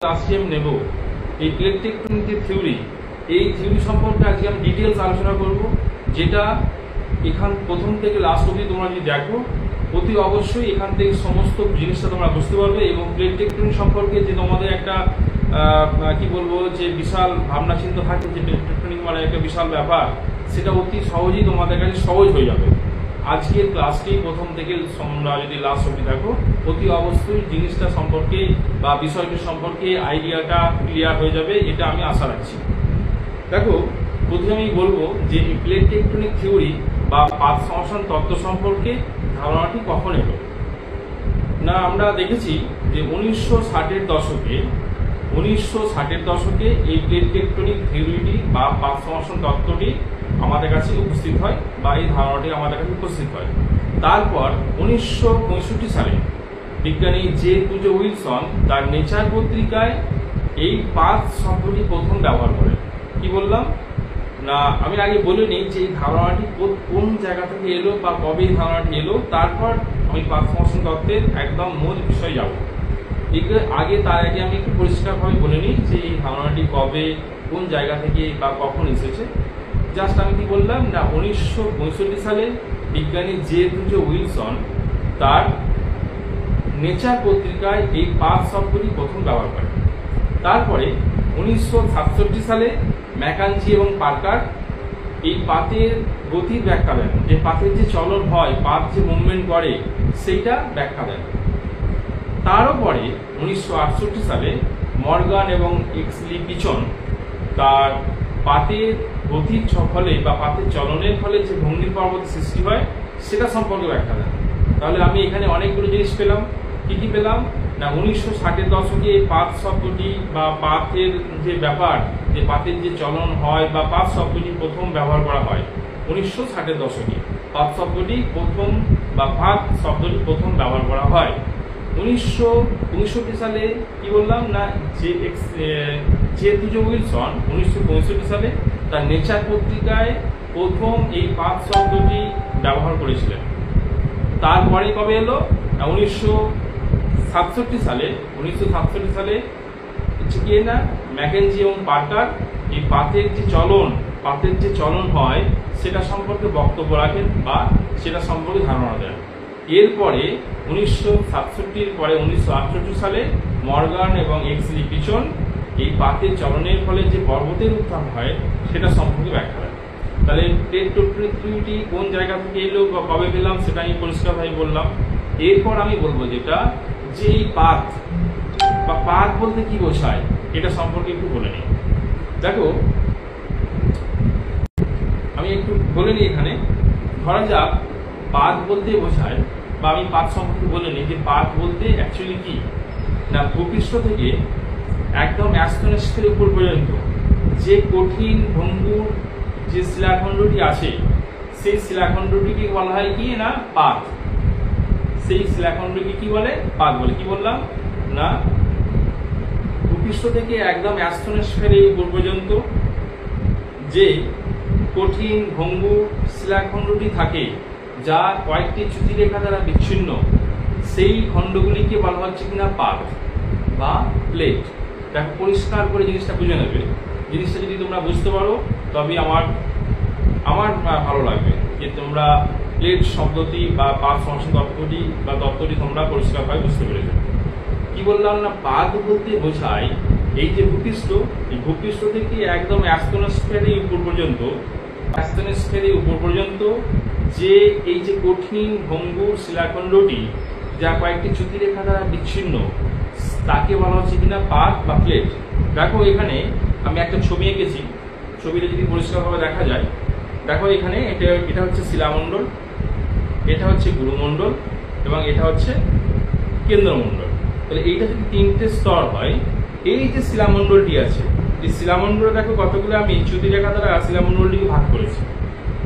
ক্লাসটি আমি নেব এই প্লেট টেকটনিক যে থিওরি, এই থিওরি সম্পর্কে আজকে আমি ডিটেলস আলোচনা করব, যেটা এখান প্রথম থেকে লাস্ট অবধি তোমরা যদি দেখো অতি অবশ্যই এখান থেকে সমস্ত জিনিসটা তোমরা বুঝতে পারবে। এবং প্লেট টেকটনিক সম্পর্কে যে তোমাদের একটা কি বলবো যে বিশাল ভাবনা চিন্তা থাকে যে প্লেট টেকটনিক মানে একটা বিশাল ব্যাপার, সেটা অতি সহজেই তোমাদের কাছে সহজ হয়ে যাবে। আজকের ক্লাসটি প্রথম থেকে তোমরা যদি লাস্ট অবধি দেখো অতি অবশ্যই জিনিসটা সম্পর্কে বা বিষয়টি সম্পর্কে আইডিয়াটা ক্লিয়ার হয়ে যাবে, এটা আমি আশা রাখছি। দেখো, প্রথমে আমি বলবো যে প্লেট টেকটনিক থিওরি বা পাত সংশ্লেষণ তত্ত্ব সম্পর্কে ধারণাটি কখন এলো না। আমরা দেখেছি যে 1960-এর দশকে এই প্লেট টেকটনিক থিওরিটি বা পাত সংশ্লেষণ তত্ত্বটি আমাদের কাছে উপস্থিত হয় বা এই ধারণাটি আমাদের কাছে উপস্থিত হয়। তারপর 1965 সালে বিজ্ঞানী জে টুজো উইলসন তার নেচার পত্রিকায় এই পাত শব্দটি প্রথম ব্যবহার করেন। কি বললাম না, আমি আগে বলে নিই যে এই ধারণাটি কোন জায়গা থেকে এলো বা কবে এই ধারণাটি এলো, তারপর আমি পাত সংশ্লেষণ তত্ত্বের একদম মূল বিষয়ে যাব। তার আগে আমি একটু পরিষ্কারভাবে বলে নিই যে এই ধারণাটি কবে, কোন জায়গা থেকে বা কখন এসেছে। জাস্ট আমি কি বললাম না, 1965 সালে বিজ্ঞানী জে টুজো উইলসন তার নেচার পত্রিকায় এই পাত শব্দটি প্রথম ব্যবহার করেন। তারপরে 1967 সালে ম্যাকাঞ্জি এবং পার্কার এই পাতের গতির ব্যাখ্যা দেন, যে পাতের যে চলন হয়, পাত যে মুভমেন্ট করে সেইটা ব্যাখ্যা দেন। তারও পরে 1968 সালে মর্গান এবং এক্সলি পিচন তার পাতের গতির ফলে বা পাতের চলনের ফলে যে ভঙ্গির পর্বতের সৃষ্টি হয় সেটা সম্পর্কে ব্যাখ্যা দেন। তাহলে আমি এখানে অনেকগুলো জিনিস পেলাম। কি পেলাম না, 1960-এর দশকে পাত শব্দটি বা পাতের যে ব্যাপার, যে পাতের যে চলন হয় বা পাত শব্দটি প্রথম ব্যবহার করা হয় 1960-এর দশকে। পাত শব্দটি প্রথম বা পাত শব্দটি প্রথম ব্যবহার করা হয় 1965 সালে। কি বললাম না, জে টুজো উইলসন 1965 সালে তার নেচার পত্রিকায় প্রথম এই পাত শব্দটি ব্যবহার করেছিলেন। তারপরে কবে এলো না, 1967 সালে কি না, ম্যাকেঞ্জি এবং পার্কার এই পাতের যে চলন হয় সেটা সম্পর্কে বক্তব্য রাখেন বা সেটা সম্পর্কে ধারণা দেন। এরপরে 1967-এর পরে 1968 সালে মর্গান এবং এক্সলি পিচন এই পাতের চলনের ফলে যে পর্বতের উত্থান হয় সেটা সম্পর্কে ব্যাখ্যা দেন। তাহলে প্লেট টেকটনিক থিওরিটি কোন জায়গা থেকে এলো বা কবে পেলাম সেটা আমি পরিষ্কারভাবে বললাম। এরপর আমি বলবো যেটা যে এই পাত বা পাত বলতে কি বোঝায় এটা সম্পর্কে একটু বলে নিই। দেখো, আমি একটু বলে নিই এখানে। ধরা যাক পাত বলতে বোঝায় বা আমি পাত সম্পর্কে বলে নিই যে পাত বলতে অ্যাকচুয়ালি কি না, ভূপৃষ্ঠ থেকে একদম অ্যাস্তনোস্ফিয়ারের উপর পর্যন্ত যে কঠিন ভঙ্গুর যে শিলাখণ্ডটি আছে সেই শিলাখণ্ডটিকে বলা হয় কি না, পাত। সেই শিলাখণ্ডকে কি বলে, পাত বলে। কি বললাম না, ভূপৃষ্ঠ থেকে একদম অ্যাস্তনোস্ফিয়ারের উপর পর্যন্ত যে কঠিন ভঙ্গুর শিলাখণ্ডটি থাকে যা কয়েকটি চ্যুতিরেখা দ্বারা বিচ্ছিন্ন, সেই খণ্ডগুলিকে বলা হচ্ছে কিনা পাত বা প্লেট। দেখো, পরিষ্কার করে জিনিসটা বুঝে নেবে। জিনিসটা যদি তোমরা বুঝতে পারো তবে আমার ভালো লাগবে যে তোমরা প্লেট শব্দটি বা পাত সংশ্লেষণ তত্ত্বটি তোমরা পরিষ্কারভাবে বুঝতে পেরেছো। কি বললাম না, পাত বলতে বোঝায় এই যে ভূপৃষ্ঠ থেকে একদম অ্যাস্তনোস্ফিয়ারের উপর পর্যন্ত যে এই যে কঠিন ভঙ্গুর শিলাখণ্ডটি যা কয়েকটি চ্যুতিরেখা দ্বারা বিচ্ছিন্ন, তাকে বলা হচ্ছে কিনা পাত বা প্লেট। দেখো, এখানে আমি একটা ছবি এঁকেছি। ছবিটা যদি পরিষ্কারভাবে দেখা যায়, দেখো এখানে এটা হচ্ছে শিলামণ্ডল, এটা হচ্ছে গুরুমণ্ডল এবং এটা হচ্ছে কেন্দ্রমণ্ডল। তাহলে এইটা যদি তিনটে স্তর হয়, এই যে শিলামণ্ডলটি আছে, এই শিলামণ্ডলে দেখো কতগুলো আমি চ্যুতিরেখা দ্বারা শিলামণ্ডলটিকে ভাগ করেছি,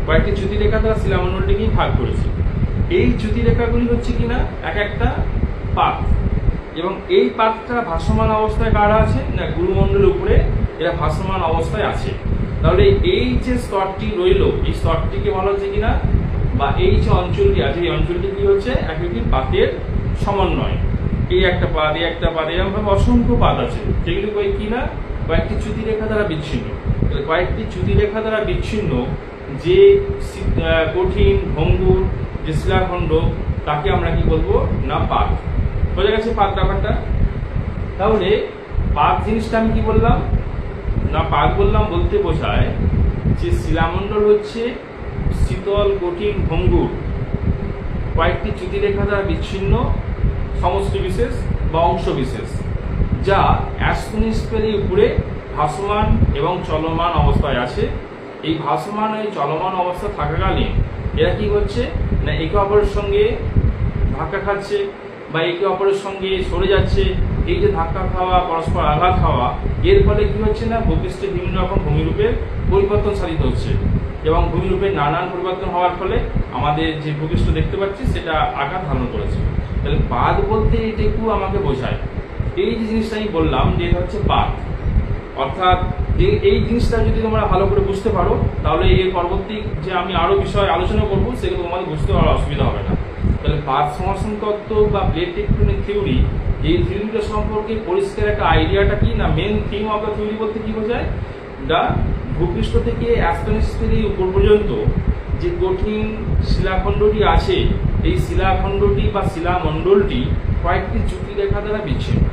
কয়েকটি চ্যুতিরেখা দ্বারা শিলামণ্ডলটিকেই ভাগ করেছি। এই চ্যুতিরেখাগুলি হচ্ছে কিনা এক একটা পাত, এবং এই পাতটা ভাসমান অবস্থায় কারা আছে না, গুরুমণ্ডলের উপরে এরা ভাসমান অবস্থায় আছে। তাহলে এই যে স্তরটি রইল, এই স্তরটিকে বলা হচ্ছে কিনা বা এই যে অঞ্চলটি আছে, এই অঞ্চলটি কি হচ্ছে, একটি পাতের সমন্বয়। এই একটা পাদ, এই একটা পাদ, এরকম ভাবে অসংখ্য পাদ আছে, যেগুলি কি না কয়েকটি চ্যুতি রেখা দ্বারা বিচ্ছিন্ন। কয়েকটি চ্যুতি রেখা দ্বারা বিচ্ছিন্ন যে কঠিন ভঙ্গুর যে শিলাখণ্ড, তাকে আমরা কি বলবো না পাদ। বোঝা গেছে পাদ ব্যাপারটা? তাহলে পাদ জিনিসটা আমি কি বললাম না, পাদ বললাম বলতে বোঝায় যে শিলামণ্ডল হচ্ছে শীতল কঠিন ভঙ্গুর কয়েকটি চ্যুতি রেখা দ্বারা বিচ্ছিন্ন সমষ্টি বিশেষ বা অংশ বিশেষ, যা অ্যাস্টোনিস্ফিয়ারের উপরে ভাসমান এবং চলমান অবস্থায় আছে। এই ভাসমান এই চলমান অবস্থা থাকাকালীন এরা কি হচ্ছে না একে অপরের সঙ্গে ধাক্কা খাচ্ছে বা একে অপরের সঙ্গে সরে যাচ্ছে। এই যে ধাক্কা খাওয়া, পরস্পর আঘাত খাওয়া, এর ফলে কি হচ্ছে না ভূপৃষ্ঠে বিভিন্ন রকম ভূমিরূপের পরিবর্তন সাধিত হচ্ছে, এবং ভূমিরূপের নানান পরিবর্তন হওয়ার ফলে আমাদের যে ভূপৃষ্ঠ দেখতে পাচ্ছি সেটা আকার ধারণ করেছে। তাহলে পাদ বলতে এটুকু আমাকে বোঝায়। এই যে জিনিসটা আমি বললাম যে এটা হচ্ছে পাদ, অর্থাৎ যে এই জিনিসটা যদি তোমরা ভালো করে বুঝতে পারো, তাহলে এর পরবর্তী যে আমি আরো বিষয় আলোচনা করবো সেগুলো তোমাদের বুঝতে পারো, অসুবিধা হবে না। তাহলে পাদ সমাসন তত্ত্ব বা প্লেট টেকটনিক থিওরি, এই থিওরিটা সম্পর্কে পরিষ্কার একটা আইডিয়াটা কি না, main theme of the theory বলতে কি বোঝায় না, ভূপৃষ্ঠ থেকে অ্যাস্টোনিস্ফিয়ারের উপর পর্যন্ত যে কঠিন শিলাখণ্ডটি আছে, এই শিলাখণ্ডটি বা শিলামণ্ডলটি কয়েকটি চ্যুতি রেখা দ্বারা বিচ্ছিন্ন।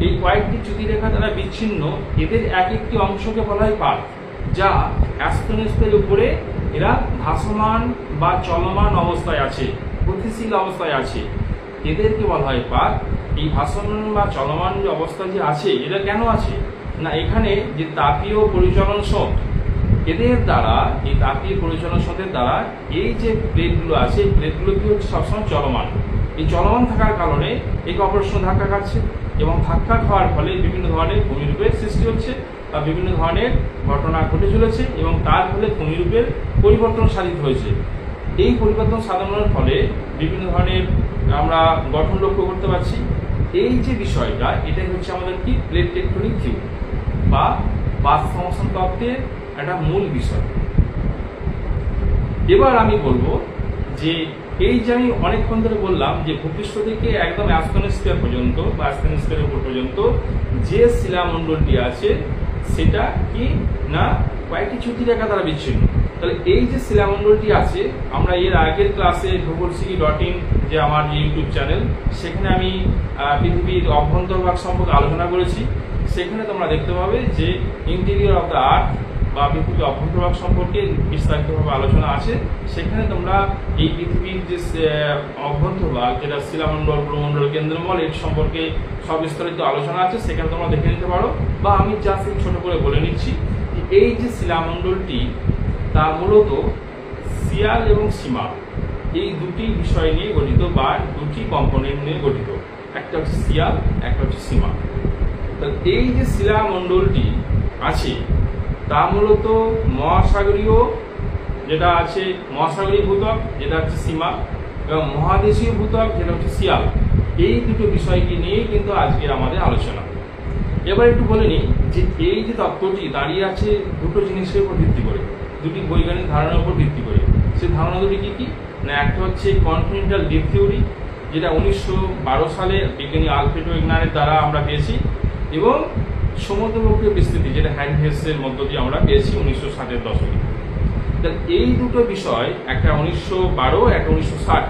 এই কয়েকটি চ্যুতি রেখা দ্বারা বিচ্ছিন্ন এদের এক একটি অংশকে বলা হয় পাদ, যা অ্যাস্টোনিস্ফিয়ারের উপরে এরা ভাসমান বা চলমান অবস্থায় আছে, গতিশীল অবস্থায় আছে, এদেরকে বলা হয় পাদ। এই ভাসমান বা চলমান যে অবস্থা যে আছে, এটা কেন আছে না, এখানে যে তাপীয় পরিচলন স্রোত, এদের দ্বারা এই তাপীয় পরিচলন স্রোতের দ্বারা এই যে প্লেটগুলো আছে, প্লেটগুলো কি হচ্ছে সবসময় চলমান। এই চলমান থাকার কারণে একে অপরের সঙ্গে ধাক্কা খাচ্ছে, এবং ধাক্কা খাওয়ার ফলে বিভিন্ন ধরনের ভূমিরূপের সৃষ্টি হচ্ছে বা বিভিন্ন ধরনের ঘটনা ঘটে চলেছে, এবং তার ফলে ভূমিরূপের পরিবর্তন সাধিত হয়েছে। এই পরিবর্তন সাধনের ফলে বিভিন্ন ধরনের আমরা গঠন লক্ষ্য করতে পারছি। এই যে বিষয়টা, এটাই হচ্ছে আমাদের কি প্লেট টেকটনিক থিওরি বা পাদ সমাসন তত্ত্বের একটা মূল বিষয়। এবার আমি বলবো যে এই যে আমি অনেকক্ষণ ধরে বললাম যে ভূপৃষ্ঠ থেকে একদম অ্যাস্টোনিস্ফিয়ার পর্যন্ত বা অ্যাস্টোনিস্ফিয়ারের উপর পর্যন্ত যে শিলামণ্ডলটি আছে সেটা কি না কয়েকটি চ্যুতি রেখা দ্বারা বিচ্ছিন্ন। তাহলে এই যে শিলামণ্ডলটি আছে, আমরা এর আগের ক্লাসে ভূগোলসিকি.in যে আমার যে ইউটিউব চ্যানেল, সেখানে আমি পৃথিবীর অভ্যন্তরভাগ সম্পর্কে আলোচনা করেছি। সেখানে তোমরা দেখতে পাবে যে ইন্টেরিয়র অফ দ্য আর্থ বা পৃথিবীর অভ্যন্তরভাগ সম্পর্কে বিস্তারিতভাবে আলোচনা আছে। সেখানে তোমরা এই পৃথিবীর যে অভ্যন্তরভাগ, যেটা শিলামণ্ডল, ভূমণ্ডল, কেন্দ্রমণ্ডল, এর সম্পর্কে সবিস্তারিত আলোচনা আছে, সেখানে তোমরা দেখে নিতে পারো। বা আমি জাস্ট ছোট করে বলে নিচ্ছি যে এই যে শিলামণ্ডলটি, তা মূলত শিয়াল এবং সীমা, এই দুটি বিষয় নিয়ে গঠিত বা দুটি কম্পোনেন্ট নিয়ে গঠিত। একটা হচ্ছে শিয়াল, একটা হচ্ছে সীমা। এই যে শিলামণ্ডলটি আছে তা মূলত মহাসাগরীয়, যেটা আছে মহাসাগরীয় ভূত্বক, যেটা হচ্ছে সীমা, এবং মহাদেশীয় ভূত্বক, যেটা হচ্ছে শিয়াল। এই দুটো বিষয়কে নিয়েই কিন্তু আজকের আমাদের আলোচনা। এবার একটু বলে নিই যে এই যে তত্ত্বটি দাঁড়িয়ে আছে দুটো জিনিসের উপর ভিত্তি করে, দুটি বৈজ্ঞানিক ধারণার উপর ভিত্তি করে। সেই ধারণা দুটি কি কি না, একটা হচ্ছে কন্টিনেন্টাল ডিপ থিওরি, যেটা 1912 সালে বিজ্ঞানী আলফ্রেড ওয়েগনারের দ্বারা আমরা পেয়েছি, এবং সমুদ্রবক্ষীয় বিস্তৃতি, যেটা হ্যারি হেসের মধ্য দিয়ে আমরা পেয়েছি 1960-এর দশকে। এই দুটো বিষয়, একটা 1912, একটা 1960,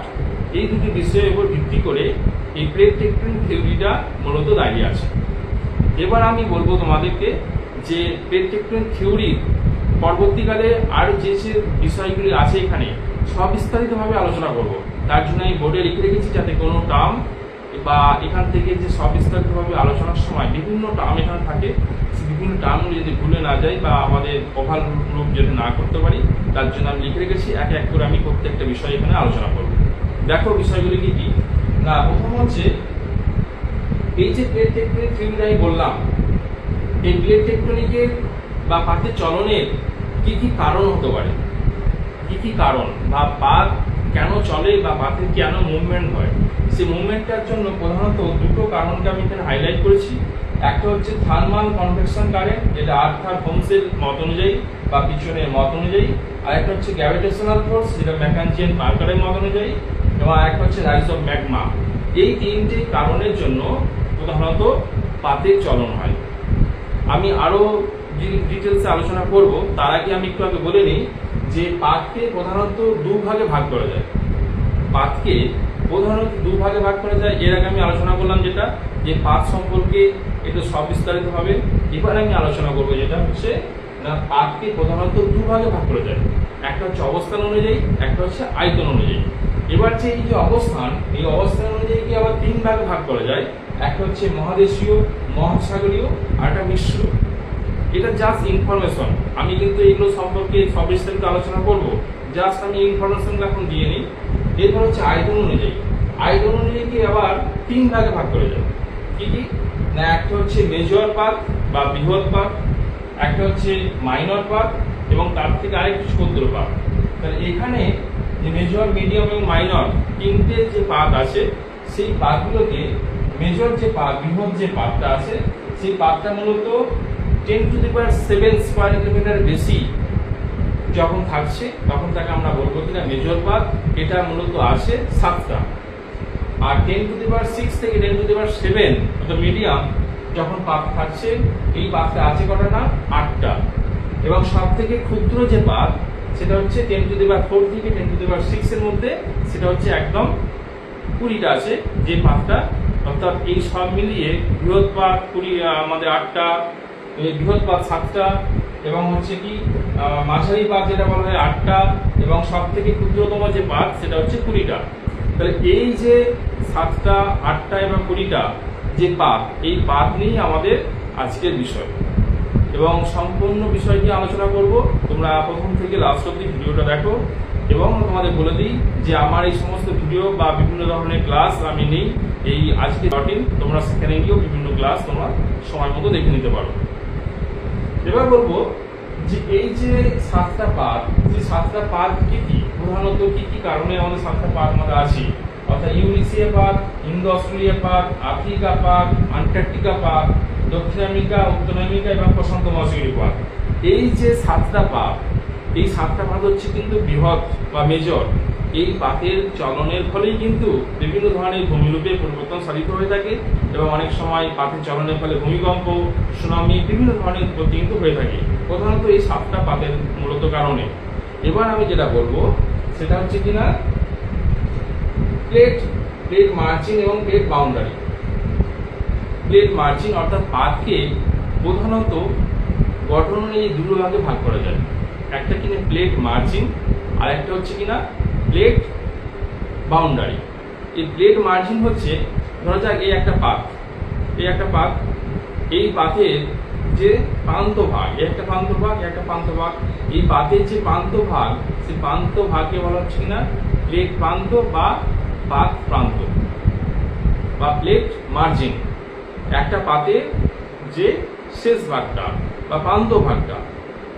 এই দুটি বিষয়ের উপর ভিত্তি করে এই প্লেট টেকটনিক থিওরিটা মূলত দাঁড়িয়ে আছে। এবার আমি বলবো তোমাদেরকে যে প্লেট টেকটনিক থিওরির পরবর্তীকালে আর যে যে বিষয়গুলি আছে এখানে সবিস্তারিতভাবে আলোচনা করব। তার জন্য আমি বোর্ডে লিখে রেখেছি, যাতে কোনো টার্ম বা এখান থেকে যে সবিস্তারিতভাবে আলোচনার সময় বিভিন্ন টার্ম এখানে থাকে, বিভিন্ন টার্মগুলি যদি ভুলে না যাই বা আমাদের ওভারলুক যদি না করতে পারি, তার জন্য আমি লিখে রেখেছি। এক এক করে আমি প্রত্যেকটা বিষয় এখানে আলোচনা করব। দেখো বিষয়গুলি কি কি না, প্রথম হচ্ছে এই যে প্লেট টেকটনিক থিওরিটা আমি বললাম, এই প্লেট টেকটনিকের বা পাতের চলনের কি কি কারণ হতে পারে, কি কি কারণ বা পাত কেন চলে বা পাতের কেন মুভমেন্ট হয়। সেই মুভমেন্টটার জন্য প্রধানত দুটো কারণকে আমি এখানে হাইলাইট করেছি। একটা হচ্ছে থার্মাল কনভেকশন কারেন্ট, যেটা আর্থার হোমসের মত অনুযায়ী বা পিছনের মত অনুযায়ী, আর একটা হচ্ছে গ্র্যাভিটেশনাল ফোর্স, যেটা ম্যাকাঞ্জিয়ান পার্কারের মত অনুযায়ী, এবং আরেকটা হচ্ছে রাইজ অফ ম্যাগমা। এই তিনটে কারণের জন্য প্রধানত পাতের চলন হয়। আমি আরো ডিটেলসে আলোচনা করব, তার আগে আমি একটু আগে বলে নিই যে পাতকে প্রধানত দুভাগে ভাগ করা যায়। পাতকে প্রধানত দুভাগে ভাগ করা যায়। এর আগে আমি আলোচনা করলাম যেটা যে পাত সম্পর্কে একটু সবিস্তারিত হবে। এবার আমি আলোচনা করবো যেটা হচ্ছে না, পাতকে প্রধানত দুভাগে ভাগ করা যায়। একটা হচ্ছে অবস্থান অনুযায়ী, একটা হচ্ছে আয়তন অনুযায়ী। এবার যে এই যে অবস্থান, এই অবস্থান অনুযায়ী কি আবার তিন ভাগে ভাগ করা যায়। একটা হচ্ছে মহাদেশীয়, মহাসাগরীয় আর একটা মিশ্র। এটা জাস্ট ইনফরমেশন, আমি কিন্তু এগুলো সম্পর্কে সবিস্তারিত আলোচনা করব, জাস্ট আমি ইনফরমেশন এখন দিয়ে নিই। এরপর হচ্ছে আয়তন অনুযায়ী। আয়তন অনুযায়ী কি আবার তিন ভাগে ভাগ করা যায়। কি কি না, একটা হচ্ছে মেজর পাত বা বৃহৎ পাত, একটা হচ্ছে মাইনর পাত এবং তার থেকে আরেকটু ক্ষুদ্র পাত। তাহলে এখানে যে মেজর, মিডিয়াম এবং মাইনর তিনটে যে পাত আছে, সেই পাতগুলোকে মেজর যে পাত, বৃহৎ যে পাতটা আছে, সেই পাতটা মূলত 10⁷ স্কয়ার কিলোমিটার বেশি যখন থাকছে তখন তাকে আমরা বলবো কিনা মেজর পাত। এটা মূলত আছে 7টা। আর 10⁶ থেকে 10⁷ অর্থাৎ মিডিয়াম যখন পাত থাকছে, এই পাতটা আছে কটা না 8টা। এবং সব থেকে ক্ষুদ্র যে পাত সেটা হচ্ছে 10⁴ থেকে 10⁶ এর মধ্যে, সেটা হচ্ছে একদম 20টা আছে যে পাতটা। অর্থাৎ এই সব মিলিয়ে বৃহৎ পাত 20, আমাদের 8টা, বৃহৎ পাত 7টা, এবং হচ্ছে কি মাঝারি পাত যেটা বলা হয় 8টা, এবং সব থেকে ক্ষুদ্রতম যে পাত সেটা হচ্ছে 20টা। তাহলে এই যে 7টা, 8টা এবং 20টা যে পাত, এই পাত নিয়েই আমাদের আজকের বিষয় এবং সম্পূর্ণ বিষয়টি আলোচনা করব। তোমরা প্রথম থেকে লাস্ট অবধি ভিডিওটা দেখো। এবং তোমাদের বলে দিই যে আমার এই সমস্ত ভিডিও বা বিভিন্ন ধরনের ক্লাস আমি নেই এই আজকে রুটিন, তোমরা সেখানে গিয়েও বিভিন্ন ক্লাস তোমরা সময় মতো দেখে নিতে পারো। এবার বলবো যে এই যে 7টা পাত, যে 7টা পাত কি কি, প্রধানত কি কি কারণে আমাদের 7টা পাত আমাদের আছে। অর্থাৎ ইউরেশিয়া পাত, ইন্দো অস্ট্রেলিয়া পাত, আফ্রিকা পাত, আন্টার্কটিকা পাত, দক্ষিণ আমেরিকা, উত্তর আমেরিকা এবং প্রশান্ত মহাসাগরীয় পাত। এই যে 7টা পাত, এই 7টা পাত হচ্ছে কিন্তু বৃহৎ বা মেজর। এই পাতের চলনের ফলেই কিন্তু বিভিন্ন ধরনের ভূমিরূপে পরিবর্তন সাধিত হয়ে থাকে এবং অনেক সময় পাতের চলনের ফলে ভূমিকম্প, সুনামি, বিভিন্ন ধরনের ক্ষতি কিন্তু হয়ে থাকে প্রধানত এই 7টা পাতের মূলত কারণে। এবার আমি যেটা বলবো সেটা হচ্ছে কিনা প্লেট মার্জিন এবং প্লেট বাউন্ডারি। প্লেট মার্জিন অর্থাৎ পাতকে প্রধানত গঠন অনুযায়ী দুটো ভাগে ভাগ করা যায়। একটা কিনা প্লেট মার্জিন, আর একটা হচ্ছে কিনা প্লেট বাউন্ডারি। এই প্লেট মার্জিন হচ্ছে, ধরা যাক এই একটা পাত, এই একটা পাত, এই পাতের যে প্রান্ত ভাগ, একটা প্রান্ত ভাগ, একটা প্রান্ত ভাগ, এই পাতের যে প্রান্ত ভাগ, সেই প্রান্ত ভাগকে বলা হচ্ছে কিনা প্লেট প্রান্ত বা পাত প্রান্ত বা প্লেট মার্জিন। একটা পাতের যে শেষ ভাগটা বা প্রান্ত ভাগটা,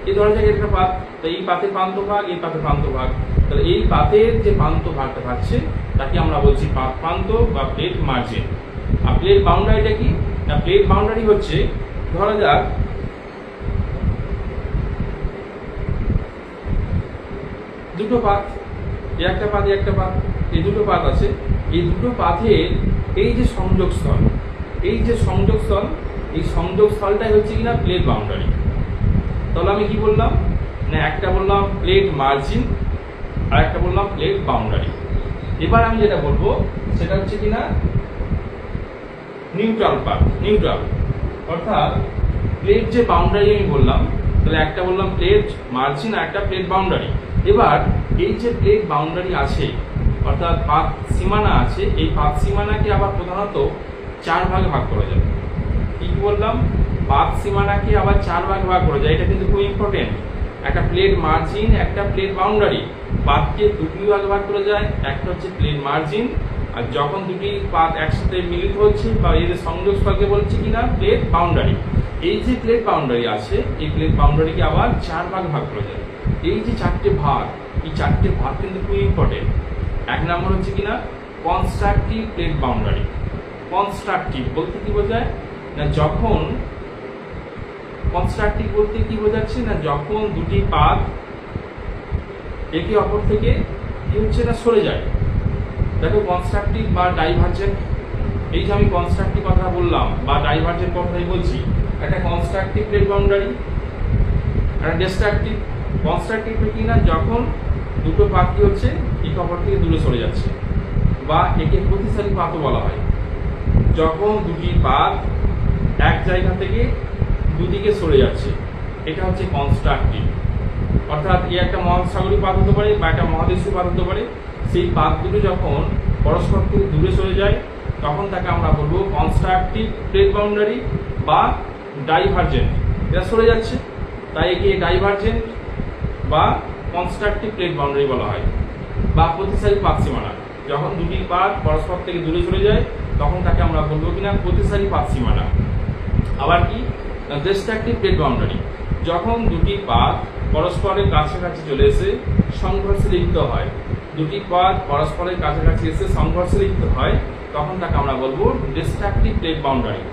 এই ধরা যাক একটা পাত, এই পাতের প্রান্ত ভাগ, এই পাতের প্রান্ত ভাগ। তাহলে এই পাতের যে প্রান্ত ভাগটা থাকছে তাকে আমরা বলছি পাত প্রান্ত বা প্লেট মার্জিন। আর প্লেট বাউন্ডারিটা কি না, প্লেট বাউন্ডারি হচ্ছে ধরা যাক দুটো পাত, এই একটা পাত, এই একটা পাত, এই দুটো পাত আছে। এই দুটো পাতের এই যে সংযোগস্থল, এই যে সংযোগস্থল, এই সংযোগস্থলটাই হচ্ছে কিনা প্লেট বাউন্ডারি। তাহলে আমি কি বললাম না, একটা বললাম প্লেট মার্জিন আর একটা বললাম প্লেট বাউন্ডারি। এবার আমি যেটা বলবো সেটা হচ্ছে কিনা নিউট্রাল পাত। নিউট্রাল অর্থাৎ প্লেট যে বাউন্ডারি আমি বললাম, তাহলে একটা বললাম প্লেট মার্জিন আর একটা প্লেট বাউন্ডারি। এবার এই যে প্লেট বাউন্ডারি আছে অর্থাৎ পাত সীমানা আছে, এই পাত সীমানাকে আবার প্রধানত 4 ভাগে ভাগ করা যায়। কি বললাম, পাত সীমানাকে আবার 4 ভাগে ভাগ করা যায়। এটা কিন্তু খুব ইম্পর্টেন্ট। একটা প্লেট মার্জিন, একটা প্লেট বাউন্ডারি। পাতকে দুটি ভাগে ভাগ করা যায়, একটা হচ্ছে প্লেট মার্জিন, আর যখন দুটি পাত একসাথে মিলিত হচ্ছে বা এই যে সংযোগস্থলকে বলছে কিনা প্লেট বাউন্ডারি। এই যে প্লেট বাউন্ডারি আছে, এই প্লেট বাউন্ডারিকে আবার 4 ভাগে ভাগ করা যায়। এই যে 4টে ভাগ, এই 4টে ভাগ কিন্তু খুব ইম্পর্টেন্ট। 1 নম্বর হচ্ছে কিনা কনস্ট্রাকটিভ প্লেট বাউন্ডারি। কনস্ট্রাকটিভ বলতে কি বোঝায় না, যখন কনস্ট্রাকটিভ বলতে কি বোঝাচ্ছে না, যখন দুটি পাত একে অপর থেকে কি হচ্ছে না সরে যায়, দেখো কনস্ট্রাকটিভ বা ডাইভারজেন্ট, এই যে আমি কনস্ট্রাকটিভ কথা বললাম বা ডাইভারজেন্ট কথাই বলছি, একটা কনস্ট্রাকটিভ প্লেট বাউন্ডারি, একটা ডিস্ট্রাকটিভ। কনস্ট্রাকটিভ কি না, যখন দুটো পাত কি হচ্ছে একে অপর থেকে দূরে সরে যাচ্ছে, বা একে প্রতিসারী পাতও বলা হয়। যখন দুটি পাত এক জায়গা থেকে দুদিকে সরে যাচ্ছে, এটা হচ্ছে কনস্ট্রাকটিভ। অর্থাৎ এই একটা মহাসাগরীয় পাত হতে পারে বা একটা মহাদেশীয় পাত হতে পারে, সেই পাত দুটো যখন পরস্পর থেকে দূরে সরে যায় তখন তাকে আমরা বলবো কনস্ট্রাকটিভ প্লেট বাউন্ডারি বা ডাইভারজেন্ট। এটা সরে যাচ্ছে তাই একে ডাইভারজেন্ট বা কনস্ট্রাকটিভ প্লেট বাউন্ডারি বলা হয়। বা প্রতিসারী পাত সীমানা, যখন দুটি পাত পরস্পর থেকে দূরে চলে যায় তখন তাকে আমরা বলবো কিনা প্রতিসারী পাত সীমানা। আবার কি ডিস্ট্রাকটিভ প্লেট বাউন্ডারি, যখন দুটি পাত পরস্পরের কাছাকাছি চলে এসে সংঘর্ষে লিপ্ত হয়, দুটি পাত পরস্পরের কাছাকাছি এসে সংঘর্ষে লিপ্ত হয় তখন তাকে আমরা বলবো ডিস্ট্রাকটিভ প্লেট বাউন্ডারি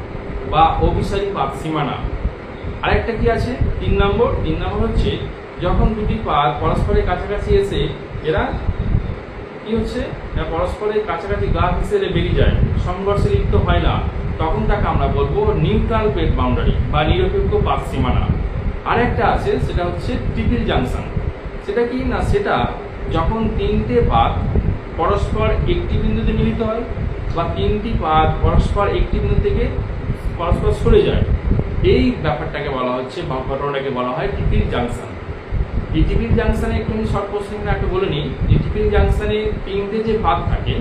বা অভিসারী পাত সীমানা। আরেকটা কি আছে 3 নম্বর হচ্ছে যখন দুটি পাত পরস্পরের কাছাকাছি এসে এরা কি হচ্ছে পরস্পরের কাছাকাছি গা ঘেঁষে বেরিয়ে যায়, সংঘর্ষে লিপ্ত হয় না, তখন তাকে আমরা বলবো নিউট্রাল প্লেট বাউন্ডারি বা নিরপেক্ষ পাত সীমানা। আরেকটা আছে সেটা হচ্ছে ট্রিপল জাংশন। সেটা কি না, সেটা যখন তিনটে পাত পরস্পর একটি বিন্দুতে মিলিত হয় বা তিনটি পাত পরস্পর একটি বিন্দু থেকে পরস্পর সরে যায়, এই ব্যাপারটাকে বলা হচ্ছে বা ঘটনাটাকে বলা হয় ট্রিপল জাংশন। এই ট্রিপল জাংশনে একটু শর্ট কোশ্চেন একটু বলে নিই। এই ট্রিপল জাংশনে তিনটে যে পাত থাকে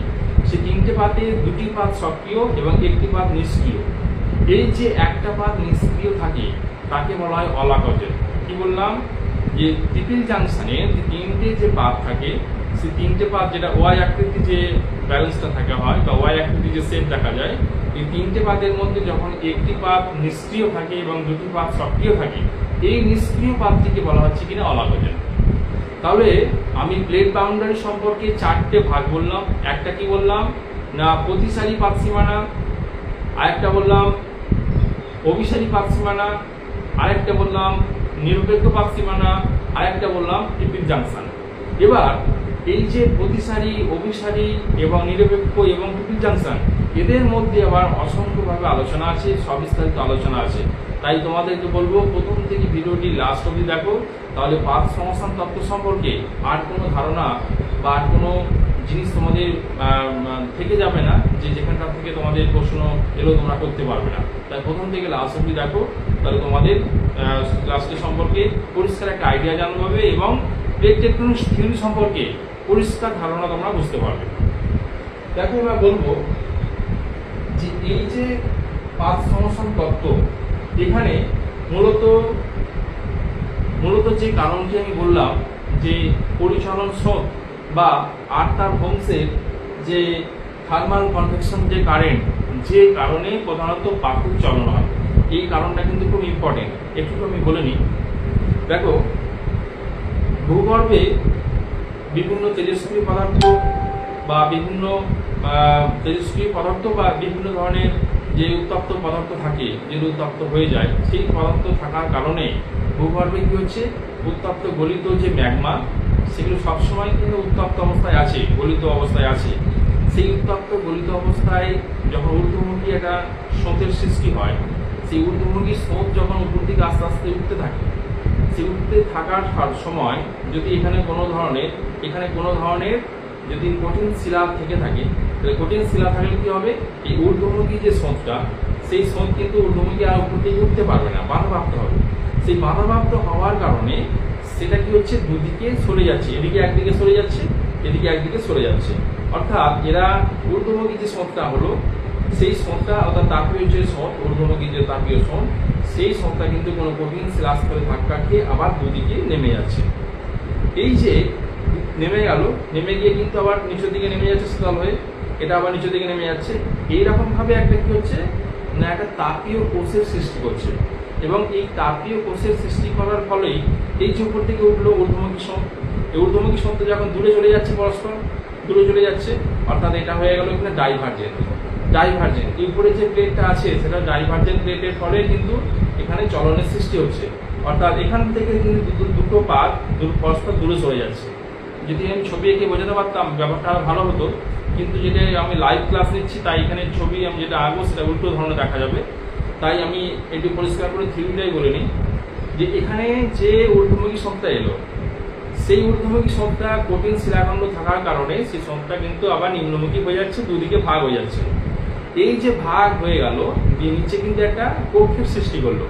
সেই তিনটে পাতে দুটি পাত সক্রিয় এবং একটি পাত নিষ্ক্রিয়। এই যে একটা পাত নিষ্ক্রিয় থাকে তাকে বলা হয় অলাকজেন। কি বললাম, যে ট্রিপল জাংশনে তিনটে যে পাত থাকে সেই তিনটে পাত যেটা ওয়াই আকৃতি যে ব্যালেন্সটা থাকা হয় বা ওয়াই আকৃতি যে শেপ দেখা যায়, এই তিনটে পাতের মধ্যে যখন একটি পাত নিষ্ক্রিয় থাকে এবং দুটি পাত সক্রিয় থাকে, এই নিষ্ক্রিয় পাতটিকে বলা হচ্ছে কিনা অলাকজেন। তাহলে আমি প্লেট বাউন্ডারি সম্পর্কে 4টে ভাগ বললাম। একটা কি বললাম না প্রতিসারী পাত সীমানা, আরেকটা বললাম অভিসারী পাত সীমানা, আরেকটা বললাম নিরপেক্ষ পাত সীমানা, আরেকটা বললাম ট্রিপল জাংশন। এবার এই যে প্রতিসারী, অভিসারী এবং নিরপেক্ষ এবং ট্রিপল জাংশন, এদের মধ্যে আবার অসংখ্যভাবে আলোচনা আছে, সবিস্তারিত আলোচনা আছে। তাই তোমাদেরকে বলবো প্রথম থেকে ভিডিওটি লাস্ট অবধি দেখো, তাহলে পাত সংস্থান তত্ত্ব সম্পর্কে আর কোনো ধারণা বা আর কোনো জিনিস তোমাদের থেকে যাবে না, যে যেখানকার থেকে তোমাদের প্রশ্ন এলো তোমরা করতে পারবে না। তাই প্রথম থেকে লাস্ট অবধি দেখো, তাহলে তোমাদের ক্লাসটি সম্পর্কে পরিষ্কার একটা আইডিয়া জানতে হবে এবং প্লেট টেকটনিক থিওরি সম্পর্কে পরিষ্কার ধারণা তোমরা বুঝতে পারবে। দেখো এবার বলবো যে এই যে পাত সংস্থান তত্ত্ব, এখানে মূলত যে কারণটি আমি বললাম যে পরিচালন স্রোত বা আর্থার হোমসের যে থার্মাল কনভেকশন যে কারেন্ট, যে কারণে প্রধানত পাতের চলন হয়, এই কারণটা কিন্তু খুব ইম্পর্টেন্ট। একটু আমি বলে নিই। দেখো ভূগর্ভে বিভিন্ন তেজস্ক্রিয় পদার্থ বা বিভিন্ন ধরনের যে উত্তপ্ত পদার্থ থাকে, যে উত্তপ্ত হয়ে যায়, সেই পদার্থ থাকার কারণে ভূগর্ভে কি হচ্ছে উত্তপ্ত গলিত যে ম্যাগমা, সেগুলো সবসময় কিন্তু উত্তপ্ত অবস্থায় আছে, গলিত অবস্থায় আছে। সেই উত্তপ্ত গলিত অবস্থায় যখন ঊর্ধ্বমুখী একটা স্রোতের সৃষ্টি হয়, সেই ঊর্ধ্বমুখী স্রোত যখন উপর দিকে আস্তে আস্তে উঠতে থাকে, সেই উঠতে থাকার সময় যদি এখানে কোনো ধরনের যদি কঠিন শিলা থেকে থাকে, তাহলে কঠিন শিলা থাকলে কি হবে, এই ঊর্ধ্বমুখী যে স্রোতটা, সেই স্রোত কিন্তু ঊর্ধ্বমুখী আর উপর দিকে উঠতে পারবে না, বাধাপ্রাপ্ত হবে। সেই বাধাপ্রাপ্ত হওয়ার কারণে সেটা কি হচ্ছে দুদিকে সরে যাচ্ছে, এদিকে একদিকে সরে যাচ্ছে, এদিকে একদিকে সরে যাচ্ছে। অর্থাৎ এরা ঊর্ধ্বমুখী যে স্রোতটা হলো, সেই স্রোতটা অর্থাৎ তাপীয় যে স্রোত, ঊর্ধ্বমুখী যে তাপীয় স্রোত, সেই স্রোতটা কিন্তু কোনো কঠিন শিলাস্তরে ধাক্কা খেয়ে আবার দুদিকে নেমে যাচ্ছে। এই যে নেমে গেল, নেমে গিয়ে কিন্তু আবার নিচের দিকে নেমে যাচ্ছে শীতল হয়ে, এটা আবার নিচের দিকে নেমে যাচ্ছে। এইরকম ভাবে একটা কি হচ্ছে না একটা তাপীয় কোষের সৃষ্টি করছে, এবং এই তাপীয় কোষের সৃষ্টি করার ফলেই এই যে উপর দিকে উঠলো ঊর্ধ্বমুখী স্রোত, এই ঊর্ধ্বমুখী স্রোত যখন দূরে চলে যাচ্ছে, পরস্পর দূরে চলে যাচ্ছে, অর্থাৎ এটা হয়ে গেল এখানে ডাইভারজেন্ট। এই উপরে যে প্লেটটা আছে সেটা ডাইভারজেন্ট প্লেটের ফলে কিন্তু এখানে চলনের সৃষ্টি হচ্ছে। অর্থাৎ এখান থেকে কিন্তু দুটো পাত পরস্পর দূরে সরে যাচ্ছে। যদি আমি ছবি এঁকে বোঝাতে পারতাম ব্যাপারটা আরো ভালো হতো। কিন্তু যেটা আমি লাইভ ক্লাস নিচ্ছি তাই এখানে ছবি আমি যেটা আঁকবো সেটা উল্টো ধরনের দেখা যাবে, তাই আমি একটু পরিষ্কার করে থিওরিটাই বলে নিই যে এখানে যে ঊর্ধ্বমুখী শব্দটা এলো সেই ঊর্ধ্বমুখী শব্দটা কঠিন শিলাখণ্ড থাকার কারণে সেই শব্দটা কিন্তু আবার নিম্নমুখী হয়ে যাচ্ছে, দুদিকে ভাগ হয়ে যাচ্ছে। এই যে ভাগ হয়ে গেল দিয়ে নিচে কিন্তু একটা কক্ষের সৃষ্টি করলো,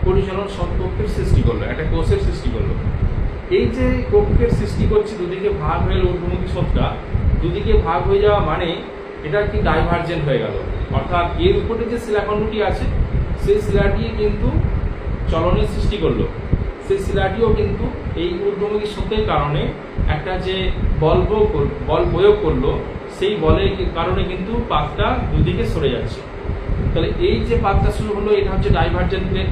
পরিচালন কক্ষের সৃষ্টি করলো, একটা কোষের সৃষ্টি করলো। এই যে কক্ষের সৃষ্টি করছে দুদিকে ভাগ হয়ে গেল ঊর্ধ্বমুখী শব্দটা, দুদিকে ভাগ হয়ে যাওয়া মানে এটা কি ডাইভার্জেন্ট হয়ে গেল, অর্থাৎ এর উপরে যে শিলাখণ্ডটি আছে সেই শিলাটি কিন্তু চলনের সৃষ্টি করলো, সেই শিলাটিও কিন্তু এই ঊর্ধ্বমুখী শব্দের কারণে একটা যে বল প্রয়োগ করলো সেই বলের কারণে কিন্তু পাতটা দুদিকে সরে যাচ্ছে। তাহলে এই যে পাতটা শুরু হলো এটা হচ্ছে ডাইভার্জেন্ট প্লেট।